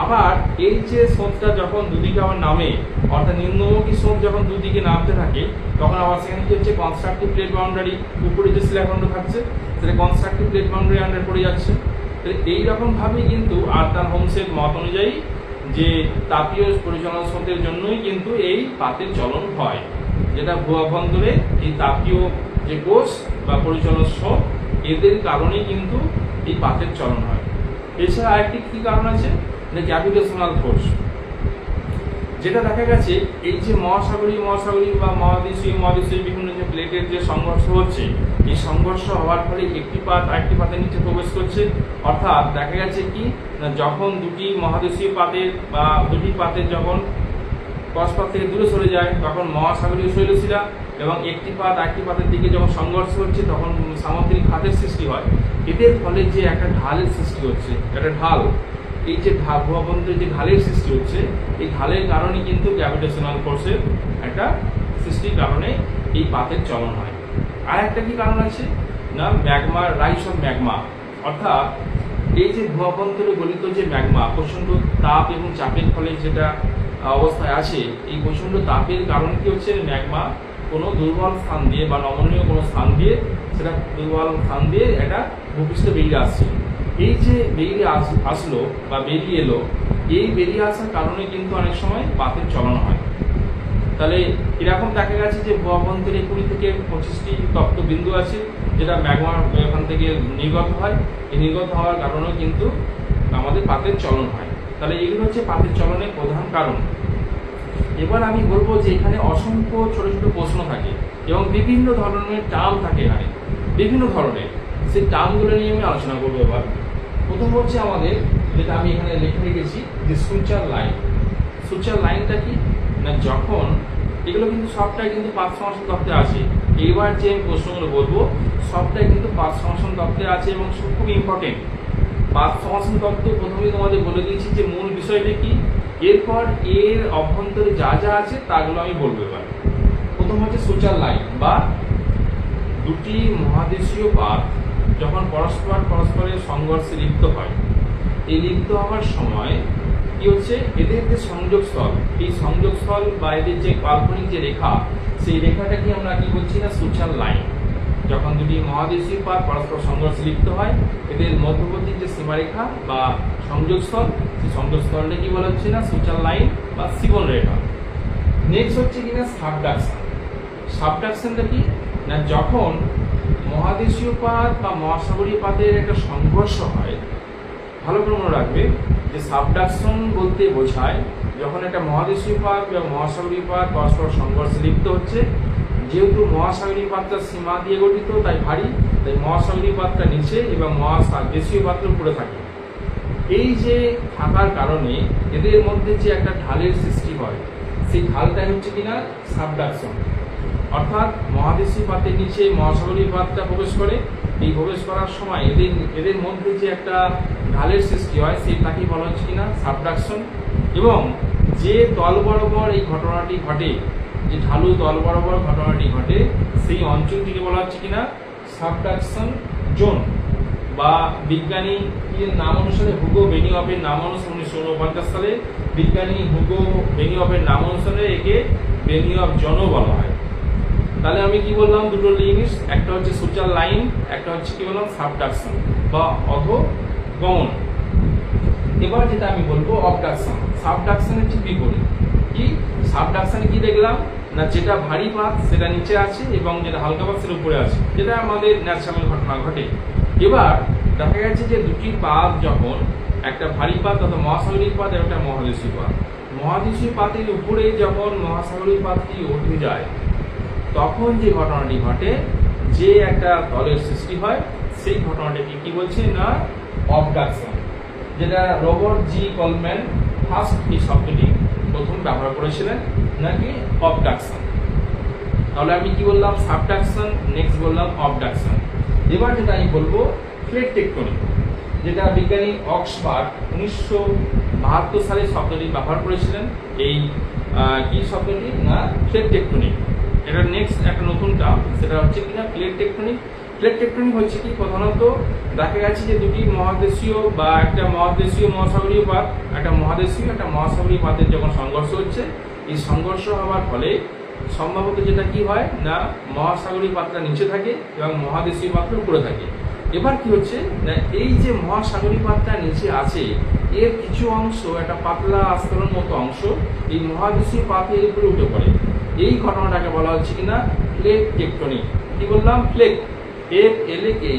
আবার এই যে স্রোতটা যখন দুদিকে আবার নামে, অর্থাৎ নিম্নমুখী স্রোত যখন দুদিকে নামতে থাকে তখন আবার সেখানে কি হচ্ছে কনস্ট্রাকটিভ প্লেট বাউন্ডারি, উপরে যে শিলাখণ্ড থাকছে সেটা কনস্ট্রাকটিভ প্লেট বাউন্ডারি আন্ডার পড়ে যাচ্ছে। তাহলে এইরকম ভাবেই কিন্তু আর্থার হোমসের মত অনুযায়ী যে তাপীয় পরিচালন স্রোতের জন্যই কিন্তু এই পাতের চলন হয়, যেটা ভূঅভ্যন্তরে এই তাপীয় যে কোষ বা পরিচালন স্রোত এদের কারণেই কিন্তু এই পাতের চলন হয়। এছাড়া আরেকটি কি কারণ আছে, গ্র্যাভিটেশনাল ফোর্স, যেটা দেখা গেছে এই যে মহাসাগরীয় বা মহাদেশীয় বিভিন্ন যে প্লেটের যে সংঘর্ষ হচ্ছে, এই সংঘর্ষ হওয়ার ফলে একটি পাত আরেকটি পাতের নিচে প্রবেশ করছে। অর্থাৎ দেখা গেছে কি যখন দুটি মহাদেশীয় পাতের বা দুটি পাতের যখন পরস্পর থেকে দূরে সরে যায় তখন মহাসাগরীয় শৈলশিলা এবং একটি পাত আরেকটি পাতের দিকে যখন সংঘর্ষ হচ্ছে তখন সামুদ্রিক খাতের সৃষ্টি হয়। এদের ফলে যে একটা ঢালের সৃষ্টি হচ্ছে, একটা ঢাল, এই যে ভূঅভ্যন্তরে যে ঢালের সৃষ্টি হচ্ছে এই ঢালের কারণে কিন্তু গ্র্যাভিটেশনাল ফোর্সের একটা সৃষ্টির কারণে এই পাতের চলন হয়। আর একটা কি কারণ আছে না, ম্যাগমা, রাইস অফ ম্যাগমা, অর্থাৎ এই যে ভূঅভ্যন্তরে গলিত যে ম্যাগমা প্রচণ্ড তাপ এবং চাপের ফলে যেটা অবস্থায় আছে, এই প্রচণ্ড তাপের কারণ কি হচ্ছে ম্যাগমা কোনো দুর্বল স্থান দিয়ে বা নমনীয় কোনো স্থান দিয়ে সেটা দুর্বল স্থান দিয়ে এটা ভূপৃষ্ঠে বেরিয়ে আসছে। এই যে বেরিয়ে আসলো বা বেরিয়ে এলো, এই বেরিয়ে আসার কারণে কিন্তু অনেক সময় পাতের চলন হয়। তাহলে এরকম দেখা গেছে যে ভূঅভ্যন্তরে 20 থেকে 25টি তপ্ত বিন্দু আছে যেটা ম্যাগমা এখান থেকে নির্গত হয়, এই নির্গত হওয়ার কারণেও কিন্তু আমাদের পাতের চলন হয়। তাহলে এগুলো হচ্ছে পাতের চলনের প্রধান কারণ। এবার আমি বলবো যে এখানে অসংখ্য ছোট ছোট প্রশ্ন থাকে এবং বিভিন্ন ধরনের টার্ম থাকে, এখানে বিভিন্ন ধরনের, সেই টার্মগুলো নিয়ে আমি আলোচনা করবো। এবার প্রথম হচ্ছে আমাদের যেটা আমি এখানে লিখে রেখেছি যে সুচার লাইন। সুচার লাইনটা কি না, যখন এগুলো কিন্তু সবটাই কিন্তু পাত সমাসন তত্ত্বে আছে। এইবার যে প্রশ্নগুলো বলবো সবটাই কিন্তু পাত সমাসন তত্ত্বে আছে এবং খুব ইম্পর্টেন্ট। পাত সমাসন তত্ত্ব প্রথমেই তোমাদের বলে দিয়েছি যে মূল বিষয়টা কি, এরপর এর অভ্যন্তরে যা যা আছে তাগুলো আমি বলবো। এবার প্রথম হচ্ছে সুচার লাইন বা দুটি মহাদেশীয় পাত যখন পরস্পরের সংঘর্ষে লিপ্ত হয়, এই লিপ্ত হওয়ার সময় কি হচ্ছে এদের যে সংযোগস্থল, এই সংযোগস্থল বা এদের যে কাল্পনিক যে রেখা, সেই রেখাটাকে আমরা কি বলছি না সুচার লাইন। যখন দুটি মহাদেশীয় পাত পরস্পর সংঘর্ষে লিপ্ত হয় এদের মধ্যবর্তী যে সীমারেখা বা সংযোগস্থল, সেই সংযোগস্থলটা কি বলা হচ্ছে না সুচার লাইন বা সিবন রেখা। নেক্সট হচ্ছে কিনা সাবডাকশন। সাবডাকশনটা কি না, যখন মহাদেশীয় পাত বা মহাসাগরীয় পাতের একটা সংঘর্ষ হয়, ভালো করে মনে রাখবে যে সাবডাকশন বলতে বোঝায় যখন একটা মহাদেশীয় পাত বা মহাসাগরীয় পাত পরস্পর সংঘর্ষে লিপ্ত হচ্ছে, যেহেতু মহাসাগরীয় পাতটা সীমা দিয়ে গঠিত তাই ভারী, তাই মহাসাগরীয় পাতটা নিচে এবং মহাদেশীয় পাতটা উপরে থাকে। এই যে থাকার কারণে এদের মধ্যে যে একটা ঢালের সৃষ্টি হয়, সেই ঢালটাই হচ্ছে কিনা সাবডাকশন। অর্থাৎ মহাদেশীয় পাতের নিচে মহাসাগরীয় পাতটা প্রবেশ করে, এই প্রবেশ করার সময় এদের মধ্যে যে একটা ঢালের সৃষ্টি হয় সেটাকে বলা হচ্ছে কিনা সাবডাকশন। এবং যে তল বরাবর এই ঘটনাটি ঘটে, যে ঢালু তল বরাবর ঘটনাটি ঘটে, সেই অঞ্চলটিকে বলা হচ্ছে কিনা সাবডাকশন জোন। বা বিজ্ঞানী নাম অনুসারে হুগো বেনিয়ফের নাম অনুসারে 1949 সালে বিজ্ঞানী হুগো বেনিয়ফের নাম অনুসারে একে বেনিয়ফ জোনও বলা হয়। তাহলে আমি কি বললাম, দুটো জিনিস, একটা হচ্ছে সুচার লাইন, একটা হচ্ছে কি বললাম সাবডাকশন বা অধোগমন। এবার যেটা আমি বলবো অবডাকশন। সাবডাকশনের ঠিক বিপরীত কি, সাবডাকশনে কি দেখলাম না যেটা ভারী পাত সেটা নিচে আছে এবং যেটা হালকা পাত সেটা উপরে আছে, যেটা আমাদের ন্যাচারাল ঘটনা ঘটে। এবার দেখা গেছে যে দুটি পাত যখন, একটা ভারী পাত অর্থাৎ মহাসাগরীয় পাত এবং একটা মহাদেশীয় পাত, মহাদেশীয় পাতের উপরে যখন মহাসাগরীয় পাতটি উঠে যায় তখন যে ঘটনাটি ঘটে, যে একটা তলের সৃষ্টি হয়, সেই ঘটনাটাকে কি বলছে না অবডাকশন, যেটা রবার্ট জি কলম্যান ফার্স্ট এই শব্দটি প্রথম ব্যবহার করেছিলেন, নাকি অবডাকশন। তাহলে আমি কি বললাম সাবডাকশন, নেক্সট বললাম অবডাকশন। এবার যেটা আমি বলবো প্লেট টেকটনিক, যেটা বিজ্ঞানী অক্সফোর্ড 1972 সালে শব্দটি ব্যবহার করেছিলেন। এই কি শব্দটি না প্লেট টেকটনিক। এটা নেক্সট একটা নতুন টার্ম, সেটা হচ্ছে কিনা প্লেট টেকটনিক। প্লেট টেকটনিক হচ্ছে কি, প্রধানত দেখা গেছে যে দুটি মহাদেশীয় বা একটা মহাদেশীয় মহাসাগরীয় পাত, একটা মহাদেশীয় একটা মহাসাগরীয় পাতের যখন সংঘর্ষ হচ্ছে, এই সংঘর্ষ হওয়ার ফলে সম্ভবত যেটা কি হয় না মহাসাগরীয় পাতটা নিচে থাকে এবং মহাদেশীয় পাতটা উপরে থাকে। এবার কি হচ্ছে না এই যে মহাসাগরীয় পাতটা নিচে আছে, এর কিছু অংশ, একটা পাতলা আস্তরণ মতো অংশ এই মহাদেশীয় পাতের উপরে উঠে পড়ে। এই ঘটনাটাকে বলা হচ্ছে কিনা প্লেট টেকটনিক। কি বললাম প্লেট, FLAKE।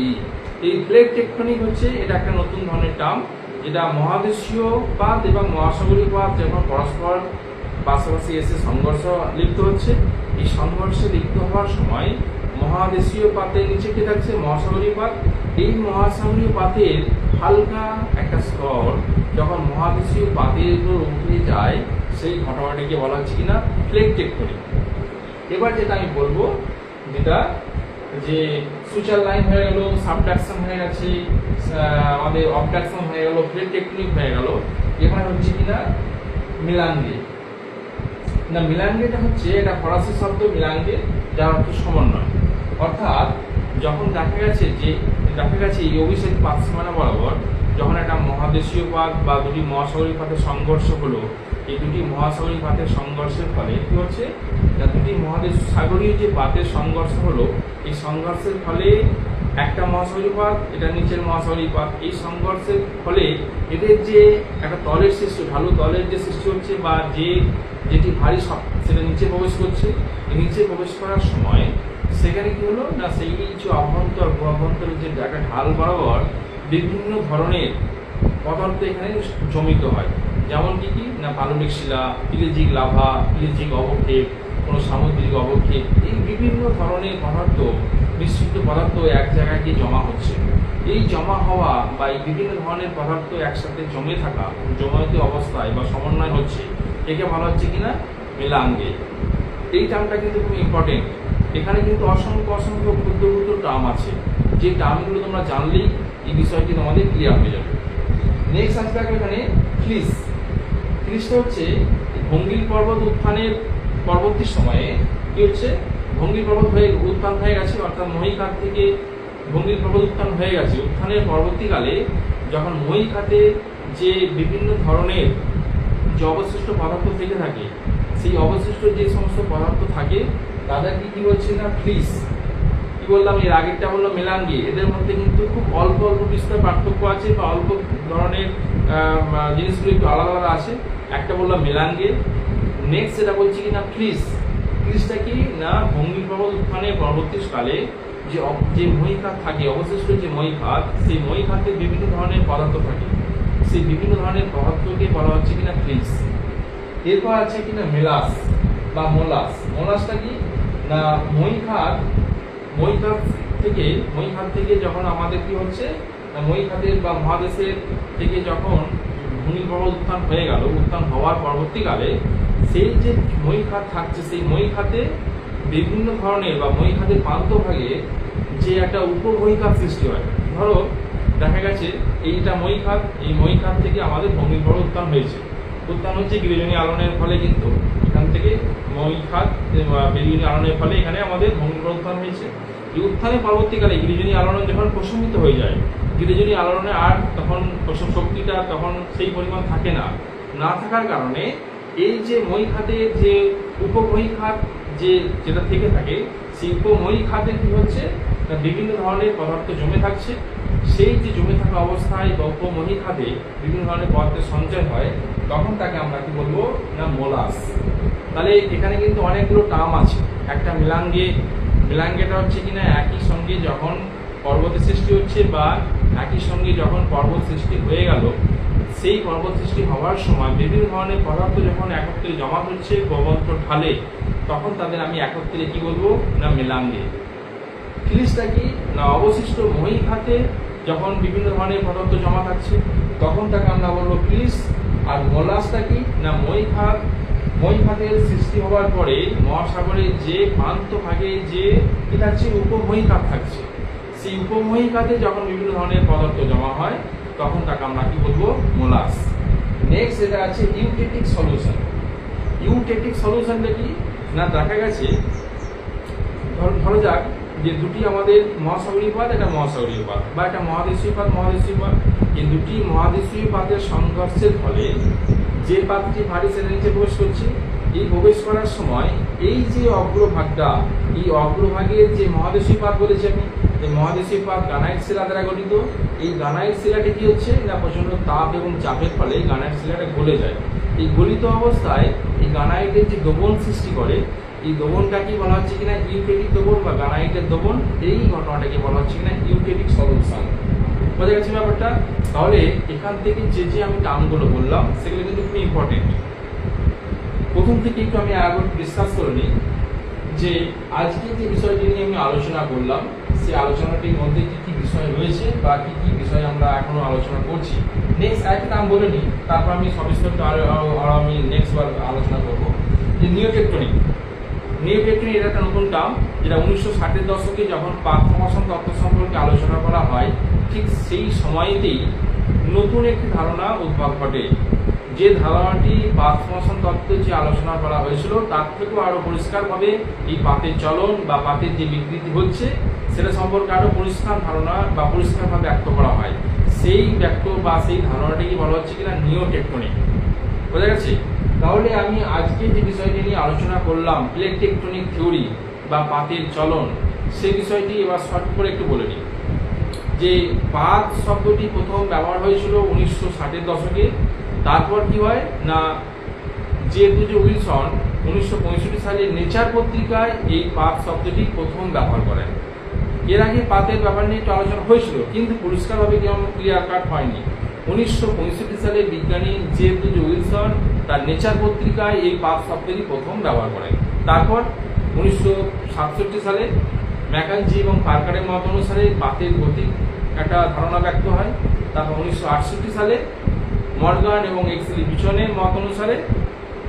এই প্লেট টেকটনিক হচ্ছে এটা একটা নতুন ধরনের টার্ম, যেটা মহাদেশীয় পাত এবং মহাসাগরীয় পাত যখন পরস্পর পাশাপাশি এসে সংঘর্ষ লিপ্ত হচ্ছে, এই সংঘর্ষে লিপ্ত হওয়ার সময় মহাদেশীয় পাতের নিচে কি থাকছে মহাসাগরীয় পাত। এই মহাসাগরীয় পাতের হালকা একটা স্তর যখন মহাদেশীয় পাতের উপর উঠে যায়, সেই ঘটনাটিকে বলা হচ্ছে কিনা প্লেট টেকটনিক। এবার যেটা আমি বলবো, যেটা যে সুচার লাইন হয়ে গেল, সাবডাকশন হয়ে গেছে, আমাদের অবডাকশন হয়ে গেল, প্লেট টেকটনিক হয়ে গেল। এবার হচ্ছে কিনা মিলাঙ্গে। না মিলাঙ্গেটা হচ্ছে এটা ফরাসি শব্দ মিলাঙ্গে, যার অর্থ সমন্বয়। অর্থাৎ যখন দেখা গেছে এই অভিষেক পাত সীমানা বরাবর যখন একটা মহাদেশীয় পাত বা দুটি মহাসাগরীয় পাতের সংঘর্ষ হলো, এই দুটি মহাসাগরীয় পাতের সংঘর্ষের ফলে কি হচ্ছে না দুটি সাগরীয় যে পাতের সংঘর্ষ হলো, এই সংঘর্ষের ফলে একটা মহাসাগরীয় পাত, এটা নিচের মহাসাগরীয় পাত, এই সংঘর্ষের ফলে এদের যে একটা তলের সৃষ্টি, ঢালু তলের যে সৃষ্টি হচ্ছে বা যেটি ভারী সেটা নিচে প্রবেশ করছে। নিচে প্রবেশ করার সময় সেখানে কি হলো না সেই যে অভ্যন্তরের যে একটা ঢাল বরাবর বিভিন্ন ধরনের পদার্থ এখানে জমিত হয়। যেমন কি না পাললিক শিলা, পিলেজিক লাভা, পিলেজিক অবক্ষেপ, কোনো সামুদ্রিক অবক্ষেপ, এই বিভিন্ন ধরনের পদার্থ, মিশ্রিত পদার্থ এক জায়গায় গিয়ে জমা হচ্ছে। এই জমা হওয়া বা এই বিভিন্ন ধরনের পদার্থ একসাথে জমে থাকা, জমায়িত অবস্থায় বা সমন্বয় হচ্ছে, একে বলা হচ্ছে কিনা মিলাঙ্গে। এই টার্মটা কিন্তু খুব ইম্পর্টেন্ট। এখানে কিন্তু অসংখ্য ক্ষুদ্র ক্ষুদ্র টার্ম আছে, যে টার্মগুলো তোমরা জানলেই এই বিষয়টি তোমাদের ক্লিয়ার হয়ে যাবে। নেক্সট আসবে এখানে ফ্লিস। ফ্লিসটা হচ্ছে ভঙ্গিল পর্বত উত্থানের পরবর্তী সময়ে কি হচ্ছে, ভঙ্গিল পর্বত উত্থান হয়ে গেছে, অর্থাৎ মহীখাত থেকে ভঙ্গিল পর্বত উত্থান হয়ে গেছে। উত্থানের পরবর্তীকালে যখন মহীখাতে যে বিভিন্ন ধরনের যে অবশিষ্ট পদার্থ থেকে থাকে, সেই অবশিষ্ট যে সমস্ত পদার্থ থাকে তাদেরকে কি বলছে না ফ্লিস। কি বললাম এর আগেরটা বললাম মেলাঙ্গে। এদের মধ্যে কিন্তু খুব অল্প বিস্তর পার্থক্য আছে বা অল্প ধরনের জিনিসগুলো একটু আলাদা আলাদা আছে। একটা বললাম মেলাঙ্গে, নেক্সট যেটা বলছি কি না ফ্লিস। ফ্লিসটা কি না ভঙ্গিল পর্বত উত্থানের পরবর্তীকালে যে মহীখাত থাকে, অবশিষ্ট যে মহীখাত, সেই মহীখাতে বিভিন্ন ধরনের পদার্থ থাকে, সেই বিভিন্ন ধরনের পদার্থকে বলা হচ্ছে কিনা ফ্লিস। এরপর আছে কিনা মেলাস বা মোলাস। মোলাসটা কি না মহীখাত থেকে যখন আমাদের কি হচ্ছে মহীখাতের বা মহাদেশের থেকে যখন ভূমি পর্বত উত্থান হয়ে গেল, উত্থান হওয়ার পরবর্তীকালে সেই যে মহীখাত থাকছে, সেই মহীখাতে বিভিন্ন ধরনের বা মহীখাতের প্রান্তভাগে যে একটা উপমহীখাত সৃষ্টি হয়। ধরো দেখা গেছে এইটা মহীখাত, এই মহীখাত থেকে আমাদের ভঙ্গিল পর্বত উত্থান হয়েছে। উত্থান হচ্ছে গিরিজনী আলোড়নের ফলে, কিন্তু এখান থেকে মহীখাত গিরিজনী আলোড়নের ফলে এখানে আমাদের ভঙ্গিল পর্বত উত্থান হয়েছে। এই উত্থানের পরবর্তীকালে গিরিজনী আলোড়ন যখন প্রশমিত হয়ে যায়, গিরিজনী আলোড়নে আর তখন শক্তিটা তখন সেই পরিমাণ থাকে না। না থাকার কারণে এই যে মহীখাতের যে উপমহীখাত যেটা থেকে থাকে, সেই উপমহীখাতে কি হচ্ছে বিভিন্ন ধরনের পদার্থ জমে থাকছে সেই যে জমে থাকা অবস্থায় বা উপমহীখাতে বিভিন্ন ধরনের পদার্থের সঞ্চয় হয়, তখন তাকে আমরা কি বলবো না মোলাস। তাহলে এখানে কিন্তু অনেকগুলো টার্ম আছে। একটা মেলাঙ্গেটা হচ্ছে কিনা একই সঙ্গে যখন পর্বতের সৃষ্টি হচ্ছে বা একই সঙ্গে যখন পর্বত সৃষ্টি হয়ে গেল, সেই পর্বত সৃষ্টি হওয়ার সময় বিভিন্ন ধরনের পদার্থ যখন একত্রে জমা হচ্ছে গোবন্ত ঢালে, তখন তাদের আমি একত্রে কি বলবো না মেলাঙ্গে। ফিলিসটা কি না অবশিষ্ট মহীখাতে যখন বিভিন্ন ধরনের পদার্থ জমা থাকছে, তখন তাকে আমরা বলবো ফিলিস। আর মোলাসটা কি না মহীখাতের সৃষ্টি হওয়ার পরে মহাসাগরের যে প্রান্ত ভাগে যে কি থাকছে উপমহীখাত থাকছে, সেই উপমহীখাতে যখন বিভিন্ন ধরনের পদার্থ জমা হয়, তখন তাকে আমরা কি বলবো মোলাস। নেক্সট এটা আছে ইউটেটিক সলিউশন। ইউটেটিক সলিউশনটা কি না দেখা গেছে ধরো যাক যে দুটি আমাদের মহাসাগরীয় পাত, এটা মহাসাগরীয় পাত, বা এটা মহাদেশীয় পাত। এই দুটি মহাদেশীয় পাতের সংঘর্ষের ফলে যে পাতটি ভারী সেটা নিচে প্রবেশ করছে, এই প্রবেশ করার সময় এই যে অগ্রভাগটা, এই অগ্রভাগের যে মহাদেশীয় পাত বলেছি আমি, এই মহাদেশীয় পাত গ্রানাইট শিলা দ্বারা গঠিত। এই গ্রানাইট শিলাটি কি হচ্ছে না প্রচন্ড তাপ এবং চাপের ফলে গ্রানাইট শিলাটা গলে যায়। এই গলিত অবস্থায় এই গ্রানাইটের যে দ্রবণ সৃষ্টি করে, এই দ্রবণটাকে বলা হচ্ছে কিনা ইউটেটিক দ্রবণ বা গ্রানাইটের দ্রবণ। এই ঘটনাটাকে বলা হচ্ছে কিনা ইউটেটিক সলিউশন। বোঝা গেছে ব্যাপারটা? তাহলে এখান থেকে যে আমি টার্মগুলো বললাম সেগুলো কিন্তু খুব ইম্পর্টেন্ট। প্রথম থেকে একটু আমি আগে ডিসকাস করে নিই যে আজকে যে বিষয়টি নিয়ে আমি আলোচনা করলাম, সেই আলোচনাটির মধ্যে কি কি বিষয় রয়েছে বা কি কি বিষয় আমরা এখনো আলোচনা করছি। নেক্সট আরেকটা নাম বলে নিই, তারপর আমি সবিস্তারিত আরো আমি নেক্সট বার আলোচনা করবো যে নিওটেকটনিক। নিওটেকটনিক এটা একটা নতুন টার্ম, যেটা 1960-এর দশকে যখন পাত ফর্মেশন তত্ত্ব সম্পর্কে আলোচনা করা হয়, ঠিক সেই সময়তেই নতুন একটি ধারণা উদ্ভব ঘটে। যে ধারণাটি পাত ফর্মেশন তত্ত্বে যে আলোচনা করা হয়েছিল, তার থেকেও আরো পরিষ্কারভাবে এই পাতের চলন বা পাতের যে বিকৃতি হচ্ছে সেটা সম্পর্কে আরো পরিষ্কার ধারণা বা পরিষ্কারভাবে ব্যক্ত করা হয়। সেই ব্যক্ত বা সেই ধারণাটিকে বলা হচ্ছে কিনা নিওটেকটনিক। বোঝা গেছে? তাহলে আমি আজকে যে বিষয়টি নিয়ে আলোচনা করলাম, প্লেট টেকটনিক থিওরি বা পাতের চলন, সেই বিষয়টি এবার শর্ট করে একটু বলে নিই। যে পাত শব্দটি প্রথম ব্যবহার হয়েছিল 1960-এর দশকে। তারপর কি হয় না জে.ডব্লিউ. উইলসন 1965 সালে নেচার পত্রিকায় এই পাত শব্দটি প্রথম ব্যবহার করেন। এর আগে পাতের ব্যাপার নিয়ে একটু আলোচনা হয়েছিল, কিন্তু পরিষ্কারভাবে কেমন ক্লিয়ার কাট হয়নি। 1965 সালে বিজ্ঞানী জে.ডব্লিউ. উইলসন তার নেচার পত্রিকায় এই পাত শব্দটি প্রথম ব্যবহার করেন। তারপর 1967 সালে ম্যাকানজি এবং পার্কারের মত অনুসারে পাতের গতির একটা ধারণা ব্যক্ত হয়। তারপর 1968 সালে মর্গান এবং এক্সলি পিছনের মত অনুসারে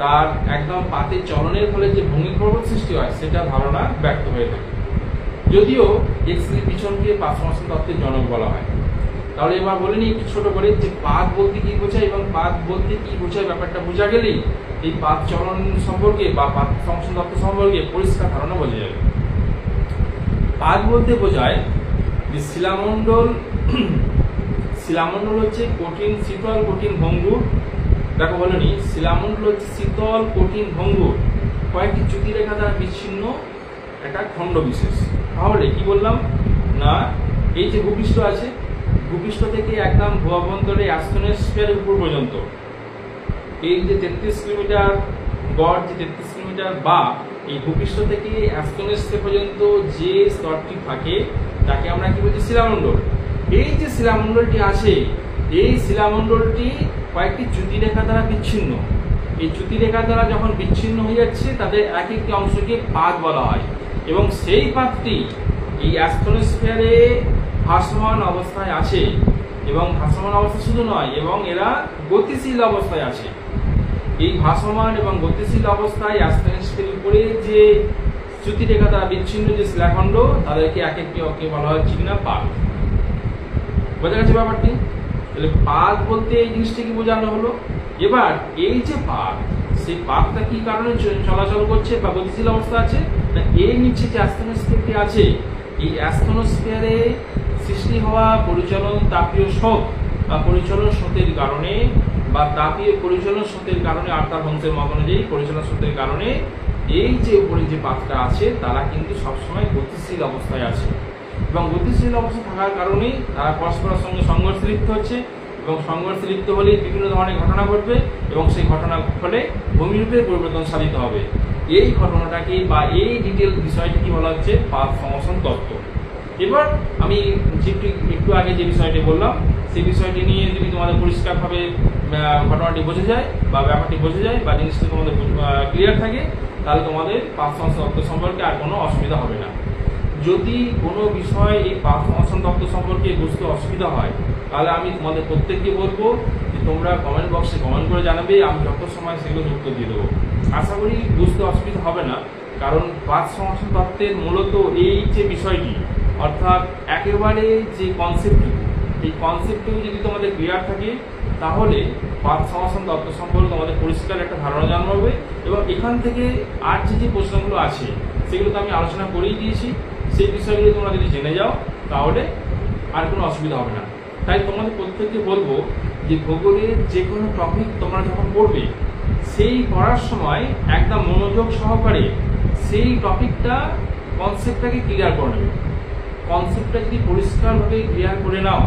তার একদম পাতের চলনের ফলে যে ভূমিকম্প সৃষ্টি হয় সেটা ধারণা ব্যক্ত হয়ে থাকে। যদিও এক্সলি পিছনকে পাত ফর্মেশন তত্ত্বের জনক বলা হয়। তাহলে এবার বলে নিই একটু ছোট করে যে পাত বলতে কি বোঝায় এবং পাত বলতে কি বোঝায় ব্যাপারটা বোঝা গেলেই এই পাত চলন সম্পর্কে বা পাত ফর্মেশন তত্ত্ব সম্পর্কে পরিষ্কার ধারণা বোঝা যাবে। পাত বলতে বোঝায় যে শিলামণ্ডল হচ্ছে কঠিন শীতল কঠিন ভঙ্গুর। দেখো বলে নি শিলামণ্ডল হচ্ছে শীতল কঠিন ভঙ্গুর কয়েকটি চ্যুতি রেখা দ্বারা বিচ্ছিন্ন একটা খণ্ড বিশেষ। তাহলে কি বললাম না এই যে ভূপৃষ্ঠ আছে, ভূপৃষ্ঠ থেকে একদম ভূঅভ্যন্তরে অ্যাস্টোনোস্ফিয়ারের উপর পর্যন্ত এই যে 33 কিলোমিটার গড়, যে 33 কিলোমিটার বা এই ভূপৃষ্ঠ থেকে অ্যাস্টোনোস্ফিয়ার পর্যন্ত যে স্তরটি থাকে তাকে আমরা কি বলছি শিলামণ্ডল। এই যে শিলামণ্ডলটি আছে, এই শিলামণ্ডলটি কয়েকটি চ্যুতিরেখা দ্বারা বিচ্ছিন্ন। এই চ্যুতিরেখা দ্বারা যখন বিচ্ছিন্ন হয়ে যাচ্ছে তাদের এক একটি অংশকে পাত বলা হয় এবং সেই পাতটি এই অ্যাস্টোনোস্ফিয়ারে ভাসমান অবস্থায় আছে এবং ভাসমান অবস্থা শুধু নয় এবং এরা গতিশীল অবস্থায় আছে। এই ভাসমান এবং গতিশীল অবস্থায় অ্যাস্টোনোস্ফিয়ারের উপরে যে চ্যুতিরেখা দ্বারা বিচ্ছিন্ন যে শিলাখণ্ড তাদেরকে এক একটি অঙ্কে বলা হচ্ছে কিনা পাত। বোঝা গেছে ব্যাপারটি? তাহলে পাত বলতে এই জিনিসটা কি বোঝানো হলো। এবার এই যে পাত, সেই পাতটা কি কারণে চলাচল করছে বা গতিশীল অবস্থা আছে, এর নিচে যে অ্যাস্টোনোস্ফিয়ারটি আছে, এই অ্যাস্টোনোস্ফিয়ারে সৃষ্টি হওয়া পরিচলন তাপীয় স্রোত বা পরিচলন স্রোতের কারণে বা তাপীয় পরিচলন স্রোতের কারণে আর্থার বংশের মত অনুযায়ী পরিচলন স্রোতের কারণে এই যে উপরে যে পাতটা আছে তারা কিন্তু সবসময় গতিশীল অবস্থায় আছে এবং গতিশীল অবস্থা থাকার কারণেই তারা পরস্পরের সঙ্গে সংঘর্ষে লিপ্ত হচ্ছে, এবং সংঘর্ষে লিপ্ত হলেই বিভিন্ন ধরনের ঘটনা ঘটবে, এবং সেই ঘটনার ফলে ভূমিরূপের পরিবর্তন সাধিত হবে। এই ঘটনাটাকে বা এই ডিটেল বিষয়টি কি বলা হচ্ছে? পাত সংশ্লেষণ তত্ত্ব। এবার আমি একটু আগে যে বিষয়টি বললাম সেই বিষয়টি নিয়ে যদি তোমাদের পরিষ্কারভাবে ঘটনাটি বোঝা যায় বা ব্যাপারটি বোঝা যায় বা জিনিসটি তোমাদের ক্লিয়ার থাকে, তাহলে তোমাদের পাত সংশ্লেষণ তত্ত্ব সম্পর্কে আর কোনো অসুবিধা হবে না। যদি কোনো বিষয় এই পাত সংশ্লেষণ তত্ত্ব সম্পর্কে বুঝতে অসুবিধা হয়, তাহলে আমি তোমাদের প্রত্যেককে বলবো যে তোমরা কমেন্ট বক্সে কমেন্ট করে জানাবে, আমি যত সময় সেগুলো উত্তর দিয়ে দেবো। আশা করি বুঝতে অসুবিধা হবে না, কারণ পাত সংশ্লেষণ তত্ত্বের মূলত এই যে বিষয়টি, অর্থাৎ একেবারে যে কনসেপ্টটুকু, এই কনসেপ্টটুকু যদি তোমাদের ক্লিয়ার থাকে, তাহলে পাত সংশ্লেষণ তত্ত্ব সম্পর্কে তোমাদের পরিষ্কার একটা ধারণা জন্মাবে। এবং এখান থেকে আর যে প্রশ্নগুলো আছে সেগুলো তো আমি আলোচনা করেই দিয়েছি, সেই বিষয়গুলো তোমরা যদি জেনে যাও তাহলে আর কোনো অসুবিধা হবে না। তাই তোমাদের প্রত্যেককে বলবো যে ভূগোলের যে কোনো টপিক তোমরা যখন পড়বে, সেই পড়ার সময় একদম মনোযোগ সহকারে সেই টপিকটা কনসেপ্টটাকে ক্লিয়ার করে নেবে। কনসেপ্টটা যদি পরিষ্কারভাবে ক্লিয়ার করে নাও,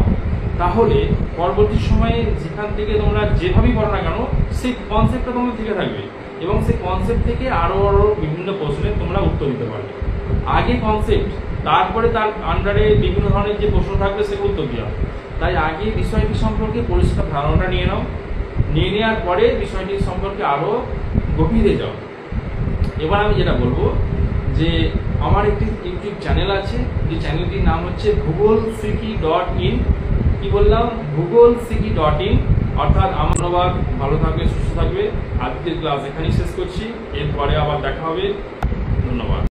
তাহলে পরবর্তী সময়ে যেখান থেকে তোমরা যেভাবেই পড়ো না কেন, সেই কনসেপ্টটা তোমাদের থেকে থাকবে, এবং সেই কনসেপ্ট থেকে আরও বিভিন্ন প্রশ্নের তোমরা উত্তর দিতে পারবে। আগে কনসেপ্ট, তারপরে তার আন্ডারে বিভিন্ন ধরনের যে প্রশ্ন থাকবে সেগুলো উত্তর দেওয়া। তাই আগে বিষয়টি সম্পর্কে পরিষ্কার ধারণাটা নিয়ে নাও, নিয়ে নেওয়ার পরে বিষয়টি সম্পর্কে আরও গভীরে যাও। এবার আমি যেটা বলবো যে আমার একটি ইউটিউব চ্যানেল আছে, যে চ্যানেলটির নাম হচ্ছে ভূগোলসিকি.in। কি বললাম? ভূগোলসিকি.in। অর্থাৎ ধন্যবাদ, ভালো থাকবে, সুস্থ থাকবে। আজকের ক্লাস এখানেই শেষ করছি, এরপরে আবার দেখা হবে। ধন্যবাদ।